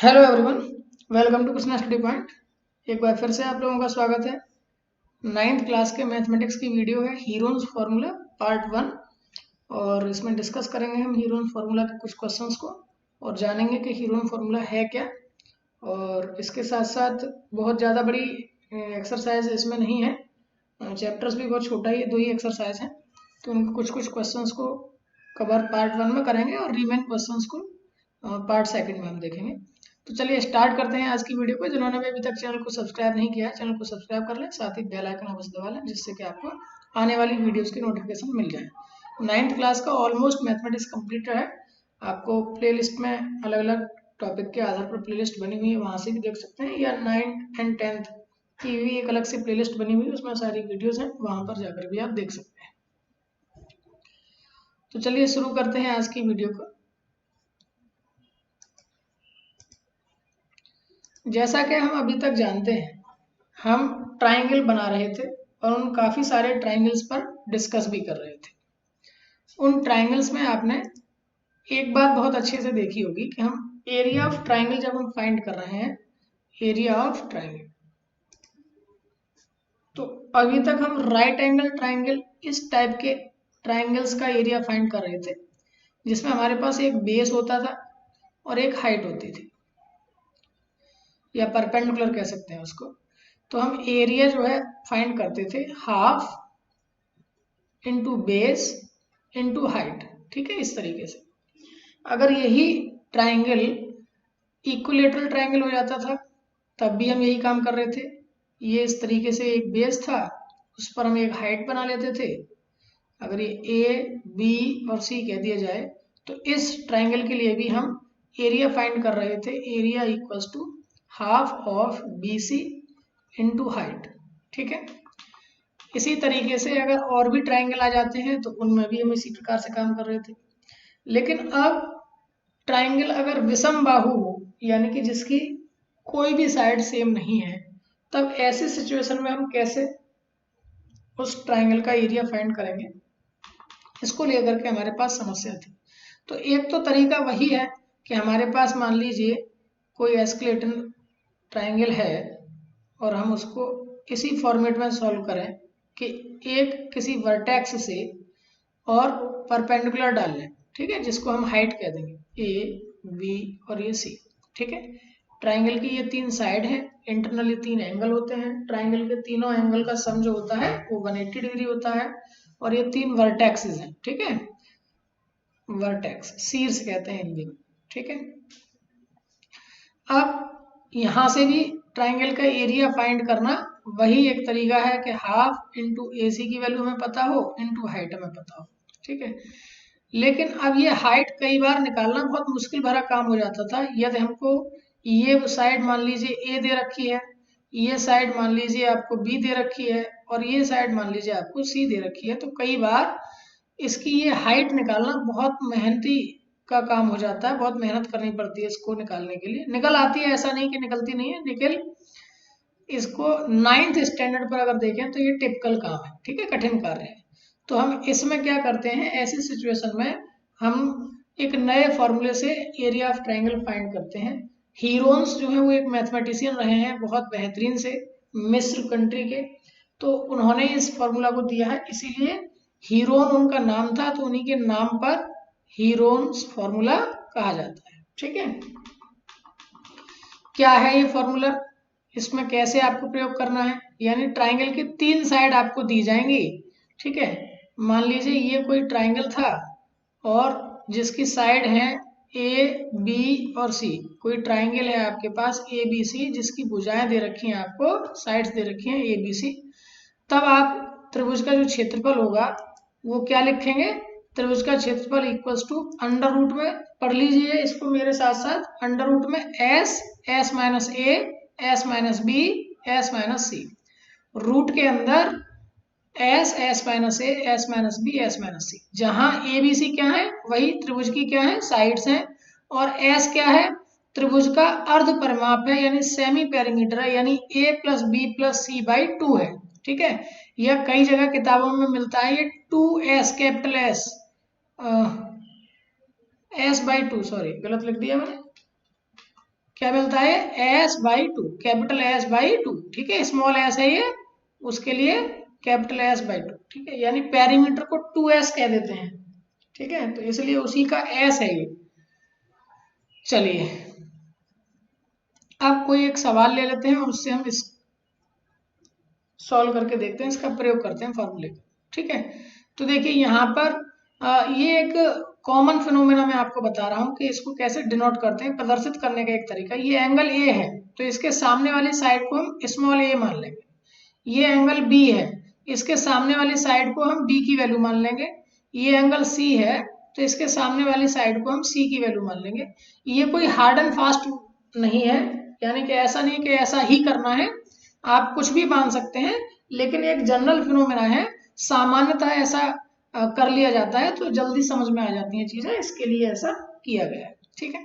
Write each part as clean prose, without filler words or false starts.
Hello everyone, welcome to Krishna study point. एक बार फिर से आप लोगों का स्वागत है। नाइन्थ क्लास के मैथमेटिक्स की वीडियो है हीरोन्स फार्मूला पार्ट 1। और इसमें डिस्कस करेंगे हम हीरोन्स फार्मूला के कुछ क्वेश्चंस को और जानेंगे कि हीरोन फार्मूला है क्या। और इसके साथ साथ बहुत ज़्यादा बड़ी एक्सरसाइज इसमें नहीं है, चैप्टर्स भी बहुत छोटा ही है, 2 ही एक्सरसाइज हैं। तो उनको कुछ कुछ क्वेश्चंस को कवर पार्ट 1 में करेंगे और रिमेन क्वेश्चंस को पार्ट 2 में हम देखेंगे। तो चलिए स्टार्ट करते हैं आज की वीडियो को। जिन्होंने भी अभी तक चैनल को सब्सक्राइब नहीं किया है, चैनल को सब्सक्राइब कर लें, साथ ही बेल आइकन अवश्य दबा लें, जिससे कि आपको आने वाली वीडियोस की नोटिफिकेशन मिल जाए। नाइन्थ क्लास का ऑलमोस्ट मैथमेटिक्स कंप्लीट है। आपको प्लेलिस्ट में अलग अलग टॉपिक के आधार पर प्लेलिस्ट बनी हुई है, वहाँ से भी देख सकते हैं, या 9th and 10th की भी एक अलग से प्लेलिस्ट बनी हुई है, उसमें सारी वीडियोस हैं, वहाँ पर जाकर भी आप देख सकते हैं। तो चलिए शुरू करते हैं आज की वीडियो को। जैसा कि हम अभी तक जानते हैं, हम ट्राइंगल बना रहे थे और उन काफ़ी सारे ट्राइंगल्स पर डिस्कस भी कर रहे थे। उन ट्राइंगल्स में आपने एक बात बहुत अच्छे से देखी होगी कि हम एरिया ऑफ ट्राइंगल जब हम फाइंड कर रहे हैं, एरिया ऑफ ट्राइंगल, तो अभी तक हम राइट एंगल ट्राइंगल इस टाइप के ट्राइंगल्स का एरिया फाइंड कर रहे थे, जिसमें हमारे पास एक बेस होता था और एक हाइट होती थी, या परपेंडिकुलर कह सकते हैं उसको। तो हम एरिया जो है फाइंड करते थे half into base into height, ठीक है, इस तरीके से। अगर यही ट्राइंगल इक्विलेटरल ट्राइंगल हो जाता था तब भी हम यही काम कर रहे थे। ये इस तरीके से एक बेस था, उस पर हम एक हाइट बना लेते थे। अगर ये ए बी और सी कह दिया जाए तो इस ट्राइंगल के लिए भी हम एरिया फाइंड कर रहे थे, area equals to half of B C into height, ठीक है। इसी तरीके से अगर और भी ट्राइंगल आ जाते हैं तो उनमें भी हम इसी प्रकार से काम कर रहे थे। लेकिन अब ट्राइंगल अगर विषम बाहु हो, यानी कि जिसकी कोई भी साइड सेम नहीं है, तब ऐसे सिचुएशन में हम कैसे उस ट्राइंगल का एरिया फाइंड करेंगे, इसको लेकर के हमारे पास समस्या थी। तो एक तो तरीका वही है कि हमारे पास मान लीजिए कोई एस्केलेटन ट्राइंगल है और हम उसको इसी फॉर्मेट में सॉल्व करें कि एक किसी वर्टेक्स से और परपेंडिकुलर डाल लें, ठीक है, जिसको हम हाइट कह देंगे, ए बी और ये सी, ठीक है। ट्राइंगल की ये 3 साइड है, इंटरनली 3 एंगल होते हैं। ट्राइंगल के तीनों एंगल का सम जो होता है वो 180 डिग्री होता है। और ये 3 वर्टेक्सेस हैं, ठीक है, वर्टेक्स शीर्ष कहते हैं हिंदी में, ठीक है। अब यहाँ से भी ट्राइंगल का एरिया फाइंड करना वही एक तरीका है कि हाफ इंटू ए सी की वैल्यू हमें पता हो इंटू हाइट हमें पता हो, ठीक है। लेकिन अब ये हाइट कई बार निकालना बहुत मुश्किल भरा काम हो जाता था। यदि हमको ये साइड मान लीजिए ए दे रखी है, ये साइड मान लीजिए आपको बी दे रखी है, और ये साइड मान लीजिए आपको सी दे रखी है, तो कई बार इसकी ये हाइट निकालना बहुत मेहनती का काम हो जाता है, बहुत मेहनत करनी पड़ती है इसको निकालने के लिए। निकल आती है, ऐसा नहीं कि निकलती नहीं है, निकल इसको 9th स्टैंडर्ड पर अगर देखें तो ये टिपिकल काम है, ठीक है, कठिन कार्य है। तो हम इसमें क्या करते हैं, ऐसी सिचुएशन में हम एक नए फॉर्मूले से एरिया ऑफ ट्राइंगल फाइंड करते हैं। हीरोन्स जो है वो एक मैथमेटिशियन रहे हैं बहुत बेहतरीन से, मिस्र कंट्री के। तो उन्होंने इस फॉर्मूला को दिया है, इसीलिए हीरोन उनका नाम था, तो उन्हीं के नाम पर हीरोन्स फॉर्मूला कहा जाता है, ठीक है। क्या है ये फॉर्मूला, इसमें कैसे आपको प्रयोग करना है, यानी ट्राइंगल की 3 साइड आपको दी जाएंगी, ठीक है। मान लीजिए ये कोई ट्राइंगल था और जिसकी साइड है ए बी और सी, कोई ट्राइंगल है आपके पास ए बी सी, जिसकी भुजाएं दे रखी हैं आपको, साइड्स दे रखी हैं ए बी सी। तब आप त्रिभुज का जो क्षेत्रफल होगा वो क्या लिखेंगे, त्रिभुज का क्षेत्रफल इक्वल्स टू अंडर रूट में, पढ़ लीजिए इसको मेरे साथ साथ, अंडर रूट में S, S minus A, S minus B, S minus C. Root के अंदर S, S minus A, S minus B, S minus C. जहां ए बी सी क्या है, वही त्रिभुज की क्या है, साइड्स हैं। और एस क्या है, त्रिभुज का अर्ध परिमाप है, यानी सेमी पेरीमीटर है, यानी A plus B plus C by 2 है, ठीक है। यह कई जगह किताबों में मिलता है, ये 2s, capital S, S by 2, sorry गलत लिख दिया मैंने, क्या मिलता है, S/2, कैपिटल S/2, ठीक है, स्मॉल s है ये, उसके लिए कैपिटल S/2, ठीक है, यानी पेरीमीटर को 2S कह देते हैं, ठीक है, तो इसलिए उसी का S है ये। चलिए अब कोई एक सवाल ले लेते हैं और उससे हम इस सॉल्व करके देखते हैं, इसका प्रयोग करते हैं फॉर्मूले का, ठीक है। तो देखिए यहाँ पर ये एक कॉमन फिनोमेना मैं आपको बता रहा हूँ कि इसको कैसे डिनोट करते हैं, प्रदर्शित करने का एक तरीका। ये एंगल ए है तो इसके सामने वाली साइड को हम स्मॉल ए मान लेंगे। ये एंगल बी है, इसके सामने वाली साइड को हम बी की वैल्यू मान लेंगे। ये एंगल सी है तो इसके सामने वाली साइड को हम सी की वैल्यू मान लेंगे। ये कोई हार्ड एंड फास्ट नहीं है, यानी कि ऐसा नहीं कि ऐसा ही करना है, आप कुछ भी मान सकते हैं, लेकिन एक जनरल फिनोमेना है, सामान्यतः ऐसा कर लिया जाता है तो जल्दी समझ में आ जाती हैं चीजें, इसके लिए ऐसा किया गया है, ठीक है।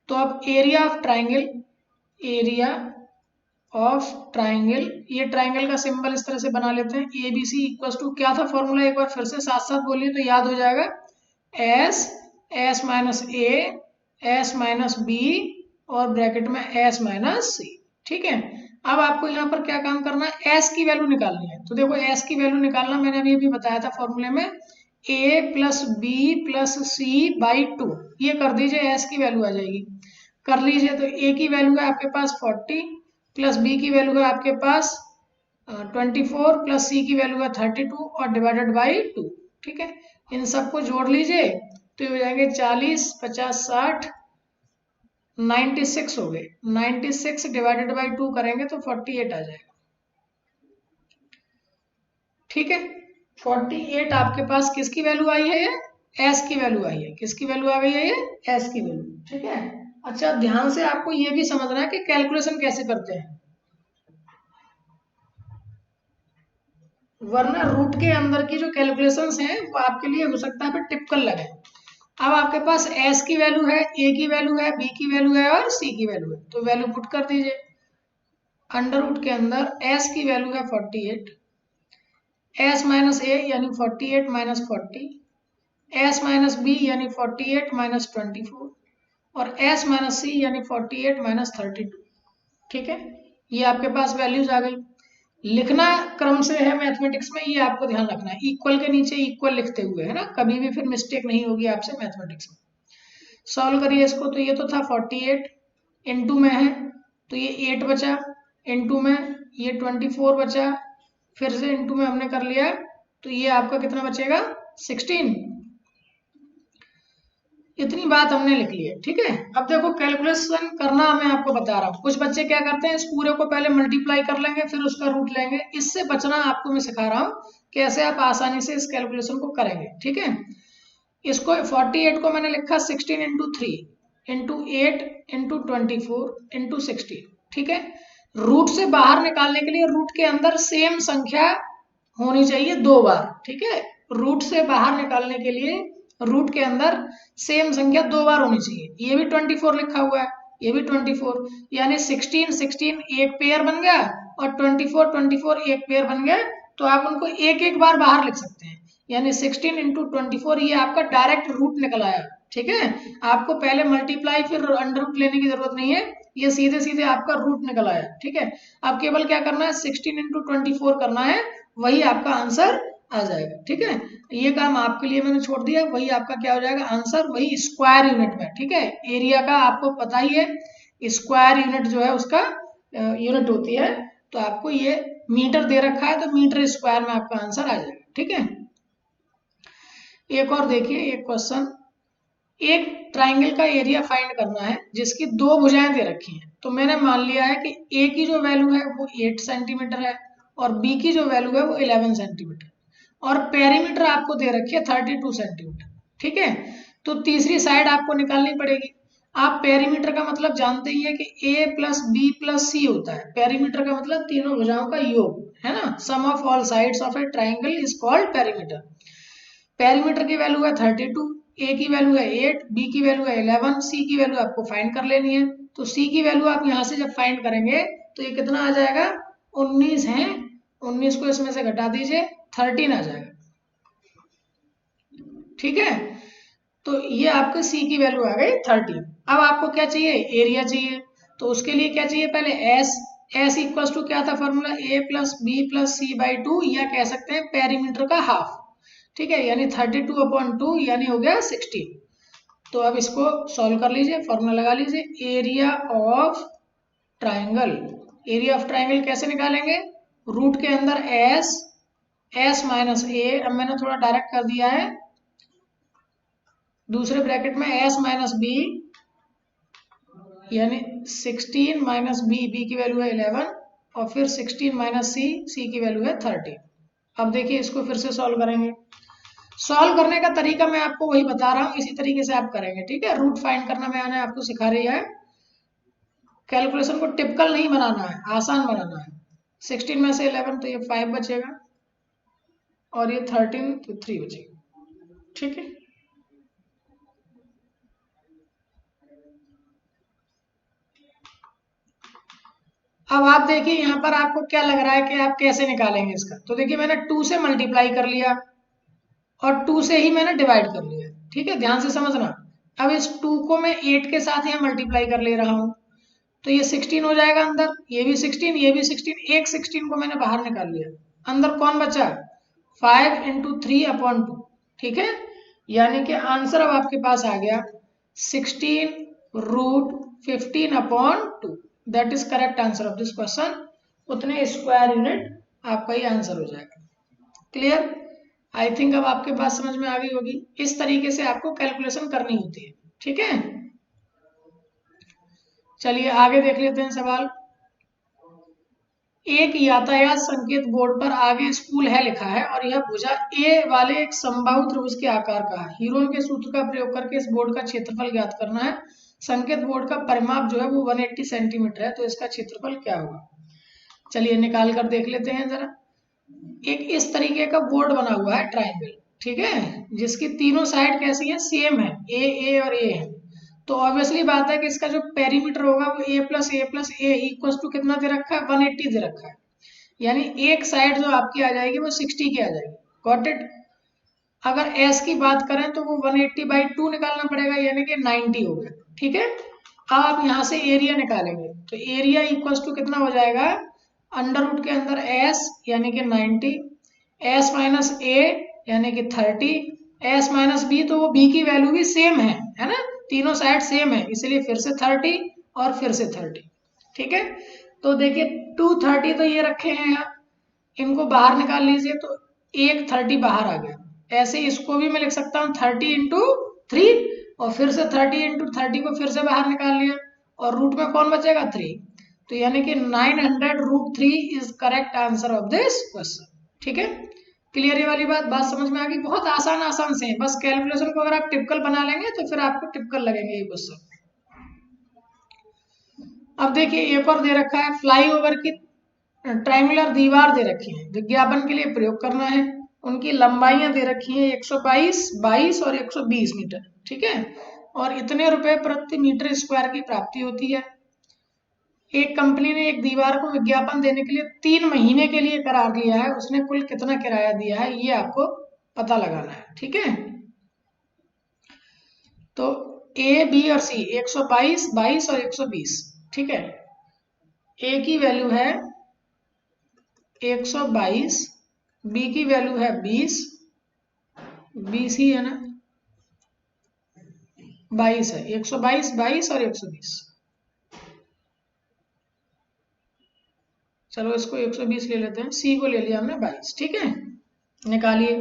तो अब area of triangle, area of triangle, ये ट्राइंगल का सिंबल इस तरह से बना लेते हैं, A B C equal to, क्या था फॉर्मूला, एक बार फिर से साथ साथ बोलिए तो याद हो जाएगा, S, S minus A, S minus B और ब्रैकेट में एस माइनस सी, ठीक है। अब आपको यहाँ पर क्या काम करना है, एस की वैल्यू निकालनी है। तो देखो एस की वैल्यू निकालना मैंने अभी बताया था फॉर्मूले में, A plus B plus C by 2, ये कर दीजिए, एस की वैल्यू आ जाएगी। कर लीजिए तो ए की वैल्यू है आपके पास 40, प्लस बी की वैल्यू है आपके पास 24, प्लस सी की वैल्यू है 32 और डिवाइडेड बाई 2, ठीक है। इन सबको जोड़ लीजिए तो ये हो जाएंगे 40, 50, 60, 96 हो गए। 96 डिवाइडेड बाई 2 करेंगे तो 48 आ जाएगा, ठीक है। 48 आपके पास किसकी वैल्यू आई है, ये एस की वैल्यू आई है। किसकी वैल्यू आ गई है, ये एस की वैल्यू, ठीक है। अच्छा ध्यान से आपको ये भी समझना है कि कैलकुलेशन कैसे करते हैं, वरना रूट के अंदर की जो कैलकुलेशंस हैं वो आपके लिए हो सकता है फिर टिपिकल लगे। अब आपके पास एस की वैल्यू है, ए की वैल्यू है, बी की वैल्यू है और सी की वैल्यू है, तो वैल्यू पुट कर दीजिए। अंडर रूट के अंदर एस की वैल्यू है 48, एस माइनस ए यानी 48 माइनस 40, एस माइनस बी यानी 48 माइनस 24 और एस माइनस सी यानी 48 माइनस 32, ठीक है। ये आपके पास वैल्यूज आ गई। लिखना क्रम से है मैथमेटिक्स में, ये आपको ध्यान रखना है, इक्वल के नीचे इक्वल लिखते हुए, है ना, कभी भी फिर मिस्टेक नहीं होगी आपसे मैथमेटिक्स में। सॉल्व करिए इसको, तो ये तो था 48, इनटू में है तो ये 8 बचा, इनटू में ये 24 बचा, फिर से इनटू में हमने कर लिया तो ये आपका कितना बचेगा 16। इतनी बात हमने लिख ली है, ठीक है। अब देखो कैलकुलेशन करना मैं आपको बता रहा हूँ, कुछ बच्चे क्या करते हैं, इस पूरे को पहले मल्टीप्लाई कर लेंगे फिर उसका रूट लेंगे, इससे बचना आपको मैं सिखा रहा हूँ कैसे आप आसानी से इस कैलकुलेशन को करेंगे, ठीक है। इसको 48 को मैंने लिखा 16 इंटू 3 इंटू 8 इंटू 24 इंटू 16, ठीक है। रूट से बाहर निकालने के लिए रूट के अंदर सेम संख्या होनी चाहिए 2 बार, ठीक है। रूट से बाहर निकालने के लिए रूट के अंदर सेम संख्या 2 बार होनी चाहिए। ये भी 24 लिखा हुआ है, ये भी 24, यानी 16 16 एक पेयर बन गया और 24 24 एक पेयर बन गया, तो आप उनको एक एक बार बाहर लिख सकते हैं, यानी 16 इंटू 24 ये आपका डायरेक्ट रूट निकल आया, ठीक है। आपको पहले मल्टीप्लाई फिर अंडर रूट लेने की जरूरत नहीं है, ये सीधे सीधे आपका रूट निकल आया, ठीक है। अब केवल क्या करना है, 16 इंटू 24 करना है, वही आपका आंसर आ जाएगा, ठीक है। ये काम आपके लिए मैंने छोड़ दिया, वही आपका क्या हो जाएगा आंसर, वही स्क्वायर यूनिट में, ठीक है। एरिया का आपको पता ही है, स्क्वायर यूनिट जो है उसका यूनिट होती है, तो आपको ये मीटर दे रखा है तो मीटर स्क्वायर में आपका आंसर आ जाएगा, ठीक है। एक और देखिए, एक क्वेश्चन, एक ट्राइंगल का एरिया फाइंड करना है जिसकी 2 भुजाएं दे रखी हैं। तो मैंने मान लिया है कि ए की जो वैल्यू है वो 8 सेंटीमीटर है और बी की जो वैल्यू है वो 11 सेंटीमीटर और पेरीमीटर आपको दे रखी है 32 सेंटीमीटर, ठीक है। तो तीसरी साइड आपको निकालनी पड़ेगी। आप पेरीमीटर का मतलब जानते ही है कि ए प्लस बी प्लस सी होता है, पेरीमीटर का मतलब तीनों भुजाओं का योग, है ना, sum of all sides of a triangle is called perimeter. Perimeter की वैल्यू है 32, ए की वैल्यू है 8, बी की वैल्यू है 11, सी की वैल्यू आपको फाइंड कर लेनी है। तो सी की वैल्यू आप यहाँ से जब फाइंड करेंगे तो ये कितना आ जाएगा, 19 है, 19 को इसमें से घटा दीजिए 13 आ जाएगा, ठीक है। तो ये आपके सी की वैल्यू आ गई 13। अब आपको क्या चाहिए, एरिया चाहिए। तो उसके लिए क्या चाहिए, पहले एस इक्वल टू क्या था formula, A plus B plus C by two, या कह सकते हैं पेरीमीटर का हाफ, ठीक है, यानी 32/2 यानी हो गया 16। तो अब इसको सॉल्व कर लीजिए, फॉर्मूला लगा लीजिए, area of triangle. Area of triangle कैसे निकालेंगे, रूट के अंदर एस माइनस ए, अब मैंने थोड़ा डायरेक्ट कर दिया है, दूसरे ब्रैकेट में एस माइनस बी यानी 16 माइनस बी की वैल्यू है 11, और फिर 16 माइनस सी की वैल्यू है 30। अब देखिए इसको फिर से सॉल्व करेंगे। सॉल्व करने का तरीका मैं आपको वही बता रहा हूँ, इसी तरीके से आप करेंगे, ठीक है। रूट फाइंड करना मैंने आपको सिखा रही है, कैलकुलेशन को टिपिकल नहीं बनाना है, आसान बनाना है। 16 में से 11 तो ये 5 बचेगा, और ये 13 तो 3 बचेगा, ठीक है। अब आप देखिए यहाँ पर आपको क्या लग रहा है कि आप कैसे निकालेंगे इसका। तो देखिए मैंने 2 से मल्टीप्लाई कर लिया और 2 से ही मैंने डिवाइड कर लिया, ठीक है, ध्यान से समझना। अब इस 2 को मैं 8 के साथ यहाँ मल्टीप्लाई कर ले रहा हूँ, तो ये 16 हो जाएगा अंदर, ये भी 16, ये भी 16, एक 16 को मैंने बाहर निकाल लिया, अंदर कौन बचा, 5 इंटू 3/2, ठीक है। यानी कि आंसर अब आपके पास आ गया 16√15/2, that is correct answer of this question. उतने स्क्वायर यूनिट आपका ही आंसर हो जाएगा। क्लियर, आई थिंक अब आपके पास समझ में आ गई होगी, इस तरीके से आपको कैलकुलेशन करनी होती है, ठीक है। चलिए आगे देख लेते हैं सवाल। एक यातायात संकेत बोर्ड पर आगे स्कूल है लिखा है, और यह भुजा ए वाले एक समबाहु त्रिभुज के आकार का है। हीरोन के सूत्र का प्रयोग करके इस बोर्ड का क्षेत्रफल ज्ञात करना है। संकेत बोर्ड का परिमाप जो है वो 180 सेंटीमीटर है, तो इसका क्षेत्रफल क्या होगा। चलिए निकाल कर देख लेते हैं जरा। एक इस तरीके का बोर्ड बना हुआ है ट्राइंगल, ठीक है, जिसकी तीनों साइड कैसी है, सेम है, ए और ए है। तो ऑब्वियसली बात है कि इसका जो पेरीमीटर होगा वो a+a+a इक्वल टू कितना दे रखा है, 180 दे रखा है, यानी एक साइड जो आपकी आ जाएगी वो 60 की आ जाएगी। Got it. अगर s की बात करें तो वो 180/2 निकालना पड़ेगा, यानी कि 90 हो गया, ठीक है। अब आप यहाँ से एरिया निकालेंगे, तो एरिया इक्वल टू कितना हो जाएगा, अंडर रूट के अंदर s यानी कि 90, s माइनस a यानी कि 30, s माइनस b, तो वो b की वैल्यू भी सेम है ना, तीनों साइड सेम है, इसलिए फिर से 30 और फिर से 30, ठीक है। तो देखिए 230 तो ये रखे हैं यहाँ, इनको बाहर निकाल लीजिए, तो एक 30 बाहर आ गया। ऐसे इसको भी मैं लिख सकता हूँ 30 इंटू 3, और फिर से 30 इंटू 30 को फिर से बाहर निकाल लिया, और रूट में कौन बचेगा, 3। तो यानी कि 900√3 is correct answer of this question, ठीक है। क्लियर ये वाली बात समझ में आ गई। बहुत आसान से है, बस कैलकुलेशन को अगर आप टिपिकल बना लेंगे तो फिर आपको टिपिकल लगेंगे ये क्वेश्चन। अब देखिए एक और दे रखा है, फ्लाईओवर की ट्रायंगुलर दीवार दे रखी है, विज्ञापन के लिए प्रयोग करना है। उनकी लंबाइयां दे रखी हैं 122, 22 और 120 मीटर, ठीक है, और इतने रुपए प्रति मीटर स्क्वायर की प्राप्ति होती है। एक कंपनी ने एक दीवार को विज्ञापन देने के लिए 3 महीने के लिए करार लिया है, उसने कुल कितना किराया दिया है ये आपको पता लगाना है, ठीक है। तो ए बी और सी 122, 22 और 120, ठीक है। ए की वैल्यू है 122, बी की वैल्यू है 20, 20 ही है ना, 22 है, 122, 22 और 120। चलो इसको 120 ले लेते हैं, सी को ले लिया हमने 22, ठीक है। निकालिए,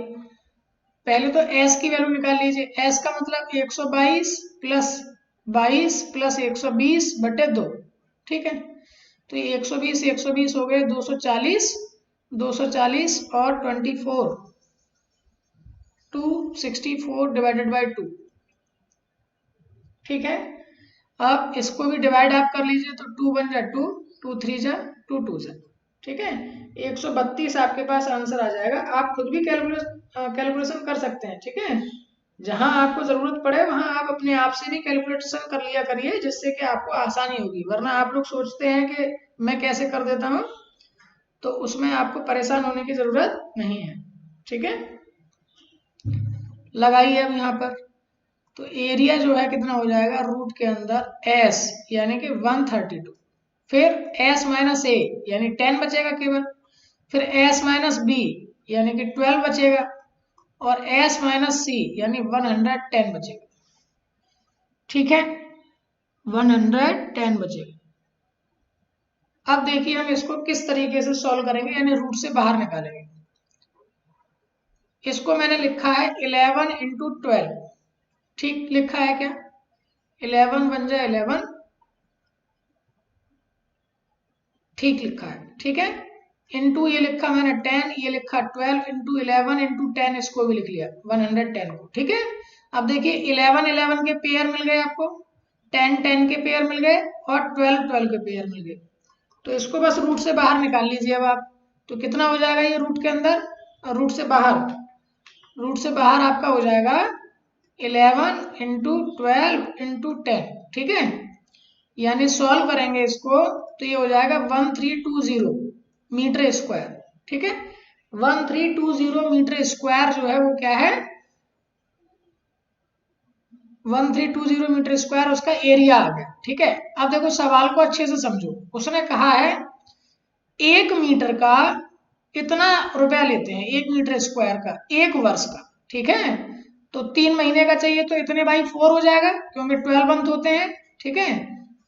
पहले तो s की वैल्यू निकाल लीजिए। s का मतलब 122 प्लस 22 प्लस 120/2, ठीक है। तो ये 120 हो गए 240, 240 और 24, 264/2, ठीक है। अब इसको भी डिवाइड आप कर लीजिए, तो 2 1 जा 2, 2 3 जा 2 2 जा, ठीक है। 132 आपके पास आंसर आ जाएगा। आप खुद भी कैलकुलेशन कर सकते हैं, ठीक है। जहां आपको जरूरत पड़े वहां आप अपने आप से भी कैलकुलेशन कर लिया करिए, जिससे कि आपको आसानी होगी। वरना आप लोग सोचते हैं कि मैं कैसे कर देता हूं, तो उसमें आपको परेशान होने की जरूरत नहीं है, ठीक है। लगाइए अब यहाँ पर तो एरिया जो है कितना हो जाएगा रूट के अंदर एस यानी कि 132, फिर एस माइनस ए यानी 10 बचेगा केवल, फिर एस माइनस बी यानी कि 12 बचेगा, और एस माइनस सी यानी 110 बचेगा। ठीक है, 110 बचेगा। अब देखिए हम इसको किस तरीके से सॉल्व करेंगे, यानी रूट से बाहर निकालेंगे। इसको मैंने लिखा है 11 इंटू 12, ठीक लिखा है क्या? 11 बन जाए 11, ठीक लिखा है, ठीक है। इंटू ये लिखा मैंने 10, ये लिखा 12 इंटू 11 इंटू 10, इसको भी लिख लिया 110 को, ठीक है। अब देखिए 11 11 के पेयर मिल गए आपको, 10 10 के पेयर मिल गए, और 12 12 के पेयर मिल गए। तो इसको बस रूट से बाहर निकाल लीजिए अब आप। तो कितना हो जाएगा ये रूट के अंदर और रूट से बाहर? रूट से बाहर आपका हो जाएगा 11 इंटू 12 इंटू 10, ठीक है। यानी सॉल्व करेंगे इसको तो ये हो जाएगा 1320 मीटर स्क्वायर, ठीक है। 1320 मीटर स्क्वायर जो है वो क्या है? 1320 मीटर स्क्वायर उसका एरिया आ गया, ठीक है। अब देखो सवाल को अच्छे से समझो। उसने कहा है 1 मीटर का कितना रुपया लेते हैं, 1 मीटर स्क्वायर का 1 वर्ष का, ठीक है। तो 3 महीने का चाहिए तो इतने बाई 4 हो जाएगा, क्योंकि 12 मंथ होते हैं, ठीक है।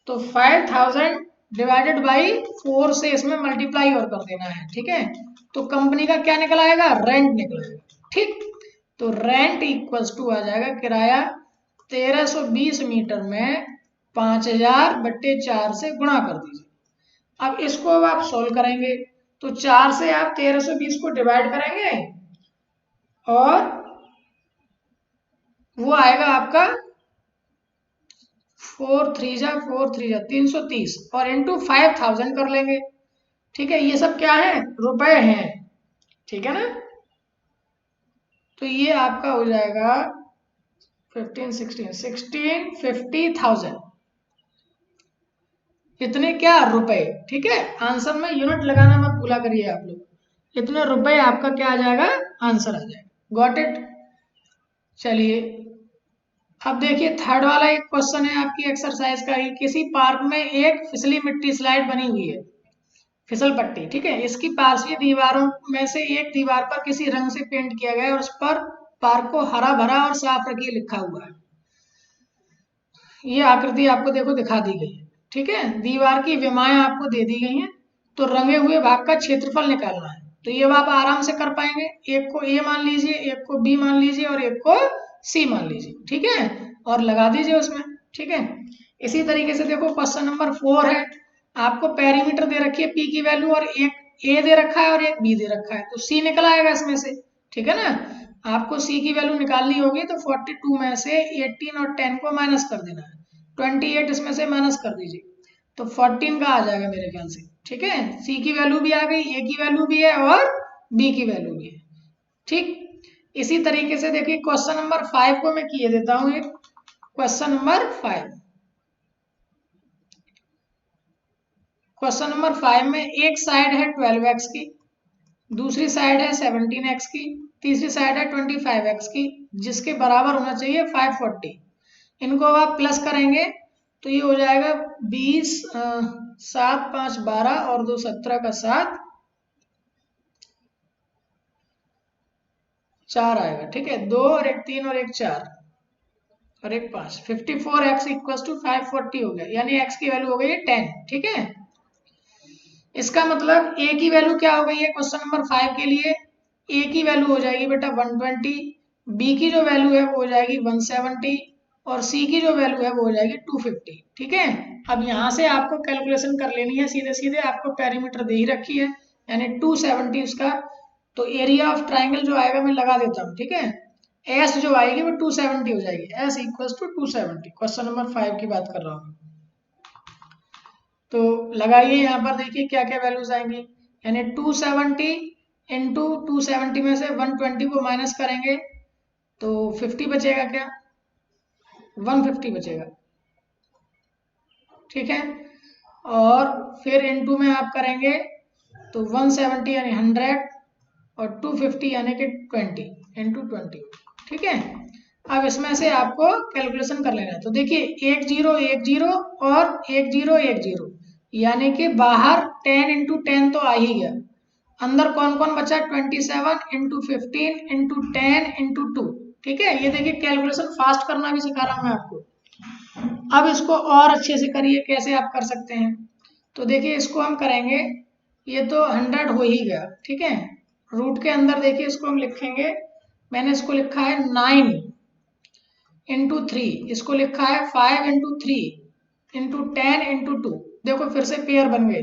तो 5000 डिवाइडेड बाई 4 से इसमें मल्टीप्लाई और कर देना है, ठीक है। तो कंपनी का क्या निकल आएगा? रेंट निकल आएगा, ठीक। तो रेंट इक्वल्स टू आ जाएगा किराया 1320 मीटर में 5000 बट्टे 4 से गुणा कर दीजिए। अब इसको अब आप सोल्व करेंगे तो 4 से आप 1320 को डिवाइड करेंगे और वो आएगा आपका 4 3 जा 330 और इंटू 5000 कर लेंगे, ठीक है। ये सब क्या है? रुपए हैं, ठीक है ना। तो ये आपका हो जाएगा 15 16 50,000, इतने क्या? रुपए, ठीक है। आंसर में यूनिट लगाना मत भूला करिए आप लोग। इतने रुपए आपका क्या आ जाएगा? आंसर आ जाएगा। Got it? चलिए अब देखिए थर्ड वाला एक क्वेश्चन है आपकी एक्सरसाइज का ही। किसी पार्क में एक फिसली मिट्टी स्लाइड बनी हुई है, फिसल पट्टी, ठीक है। इसकी पार्श्वीय दीवारों में से एक दीवार पर किसी रंग से पेंट किया गया है और उस पर पार्क को हरा भरा और साफ रखिए लिखा हुआ है। ये आकृति आपको देखो दिखा दी गई है, ठीक है। दीवार की विमाएं आपको दे दी गई हैं, तो रंगे हुए भाग का क्षेत्रफल निकालना है। तो ये आप आराम से कर पाएंगे। एक को ए मान लीजिए, एक को बी मान लीजिए और एक को सी मान लीजिए, ठीक है, और लगा दीजिए उसमें, ठीक है। इसी तरीके से देखो क्वेश्चन नंबर 4 है। आपको पेरीमीटर दे रखी है पी की वैल्यू, और एक ए दे रखा है और एक बी दे रखा है, तो सी निकल आएगा इसमें से, ठीक है ना। आपको सी की वैल्यू निकालनी होगी तो 42 में से 18 और 10 को माइनस कर देना है, 28 इसमें से माइनस कर दीजिए, तो 14 का आ जाएगा मेरे ख्याल से, ठीक है। सी की वैल्यू भी आ गई, ए की वैल्यू भी है और बी की वैल्यू भी है, ठीक। इसी तरीके से देखिए क्वेश्चन नंबर 5 को मैं किए देता हूं। एक क्वेश्चन नंबर 5, क्वेश्चन नंबर 5 में एक साइड है 12x की, दूसरी साइड है 17x की, तीसरी साइड है 25x की, जिसके बराबर होना चाहिए 540। इनको आप प्लस करेंगे तो ये हो जाएगा 20 7 5 12 और 2 17 का 7 4 आएगा, ठीक है। 2 और एक 3 और एक 4 और एक 5, 54x इक्वल टू 540 हो गया, यानी x की वैल्यू हो गई है 10, ठीक है। इसका मतलब a की वैल्यू क्या हो गई है क्वेश्चन नंबर 5 के लिए? a की वैल्यू हो जाएगी बेटा 120, b की जो वैल्यू है वो हो जाएगी 170 और c की जो वैल्यू है वो हो जाएगी 250, ठीक है। अब यहाँ से आपको कैलकुलेशन कर लेनी है सीधे सीधे, आपको पेरीमीटर दे ही रखी है यानी 270 उसका। तो एरिया ऑफ ट्राइंगल जो आएगा मैं लगा देता हूँ, ठीक है। एस जो आएगी वो 270 हो जाएगी, S equal to 270। Question number 5 की बात कर रहा हूँ, तो लगाइए यहाँ पर, देखिए क्या क्या वैल्यूज आएंगी। यानी 270 इंटू 270 में से 120 को माइनस करेंगे तो 50 बचेगा, क्या 150 बचेगा, ठीक है। और फिर इंटू में आप करेंगे तो 170 यानी 100 और 250 यानी कि 20 इंटू 20, ठीक है। अब इसमें से आपको कैलकुलेशन कर लेना है। तो देखिए 1 0 1 0 और 1 0 1 0, यानी कि बाहर 10 × 10 तो आ ही गया, अंदर कौन कौन बचा 27 × 15 × 10 × 2। ठीक है, ये देखिए कैलकुलेशन फास्ट करना भी सिखा रहा हूं मैं आपको। अब इसको और अच्छे से करिए, कैसे आप कर सकते हैं। तो देखिए इसको हम करेंगे, ये तो 100 हो ही गया, ठीक है। रूट के अंदर देखिए इसको हम लिखेंगे, मैंने इसको लिखा है 9 × 3, इसको लिखा है 5 × 3 × 10 × 2। देखो फिर से पेयर बन गए,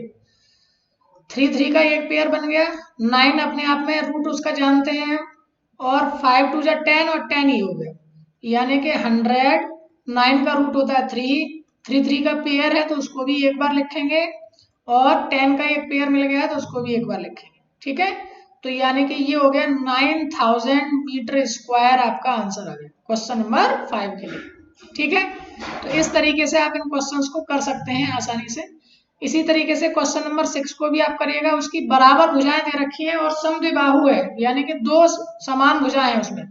3 3 का एक पेयर बन गया, 9 अपने आप में रूट उसका जानते हैं, और 5 2 10 और 10 ही हो गया, यानी कि 100, 9 का रूट होता है 3, 3 3 का पेयर है तो उसको भी एक बार लिखेंगे, और 10 का एक पेयर मिल गया है तो उसको भी एक बार लिखेंगे। ठीक है, तो यानी कि ये हो गया 9000 मीटर स्क्वायर, आपका आंसर आ गया क्वेश्चन नंबर 5 के लिए। ठीक है, तो इस तरीके से आप इन क्वेश्चंस को कर सकते हैं आसानी से। इसी तरीके से क्वेश्चन नंबर 6 को भी आप करिएगा, उसकी बराबर भुजाएं दे रखी हैं और समद्विबाहु है, यानी कि दो समान भुजाएं हैं उसमें,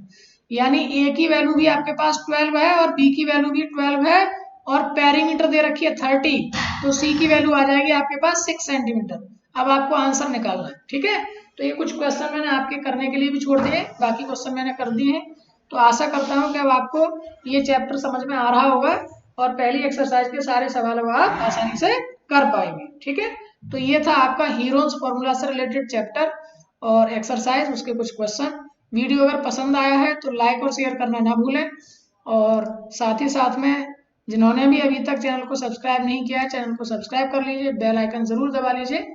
यानी ए की वैल्यू भी आपके पास 12 है और बी की वैल्यू भी 12 है, और पेरीमीटर दे रखी है 30, तो सी की वैल्यू आ जाएगी आपके पास 6 सेंटीमीटर। अब आपको आंसर निकालना है। ठीक है, तो ये कुछ क्वेश्चन मैंने आपके करने के लिए भी छोड़ दिए, बाकी क्वेश्चन मैंने कर दिए हैं। तो आशा करता हूँ कि अब आपको ये चैप्टर समझ में आ रहा होगा और पहली एक्सरसाइज के सारे सवाल आप आसानी से कर पाएंगे। ठीक है, तो ये था आपका हीरोन्स फॉर्मूला से रिलेटेड चैप्टर और एक्सरसाइज, उसके कुछ क्वेश्चन। वीडियो अगर पसंद आया है तो लाइक और शेयर करना ना भूलें, और साथ ही साथ में जिन्होंने भी अभी तक चैनल को सब्सक्राइब नहीं किया है, चैनल को सब्सक्राइब कर लीजिए, बेल आइकन जरूर दबा लीजिए,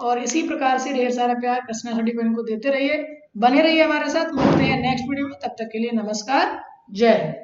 और इसी प्रकार से ढेर सारा प्यार कृष्णा सर्टिफिकेट को देते रहिए, बने रहिए हमारे साथ। मिलते हैं नेक्स्ट वीडियो में, तब तक के लिए नमस्कार, जय हिंद।